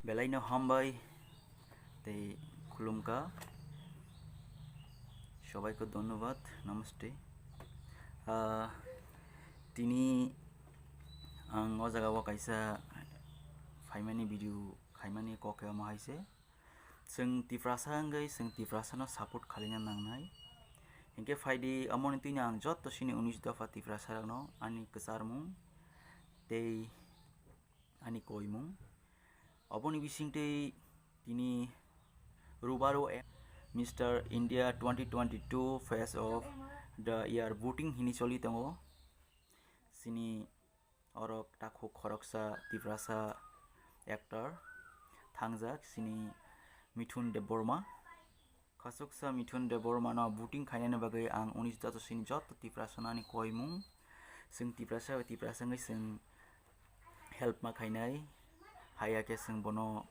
বেলাইনো হামবাই তাই খুলুমকা সবাইকে ধন্যবাদ নমস্তে তিনি आं o jagao kaisa faimani video khaimani koke mahaise जों तिफ्रासा हंगै जों तिफ्रासानो सापर्ट खालायनो नांनाय इनके फायदि अमन तिनि आं जत सिनि 19 दफा तिफ्रासानो आनि कसारमुं ते आनि कोइमुं अबनि बिसिंते तिनि रुबारो mister India 2022 face of the year voting हिनि चलि दंगो सिनि orok takho khoroksa tiprasa actor thangjak sini Mithun Debbarma khasuksa Mithun Debbarma no booting khainani bagai ang 19 jato sini jot tiprasa nani koimung sing tiprasa ngai sing help ma khainai haya ke sing bono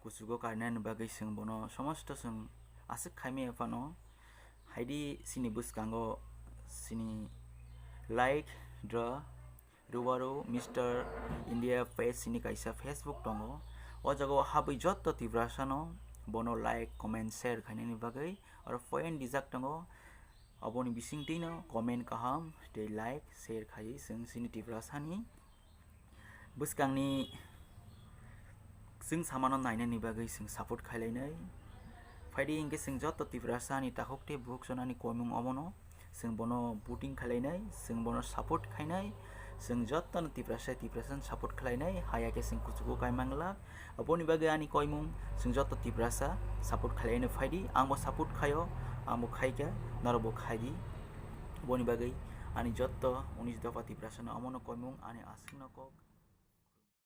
kusugo karnani bagai sing bono somosto sing asik khaime fano haidi sini buskango sini like draw Rubaru Mr. India page sini kaisa Facebook tongo o jago habai jotto tibrasano bono like comment share khainani bagai aro point dijak tongo aboni bisingtino comment kaham de like share khai sing sini tibrasani buskangni sing samano nainani bagai sing support khailainai faidi ingke sing jotto tibrasani takokte buksonani komung omono sing bono voting khailainai sing bono support khainai sing jotto tiprasan support khlainai haya ke sing kuchugo kaimangla aboni bagai ani koimung sing jotto tiprasa support khlainai faidi angbo support khayo angbo khaika narobo khaidi boni bagai ani jotto 19 dafa tiprasana amono koimung ani asing nako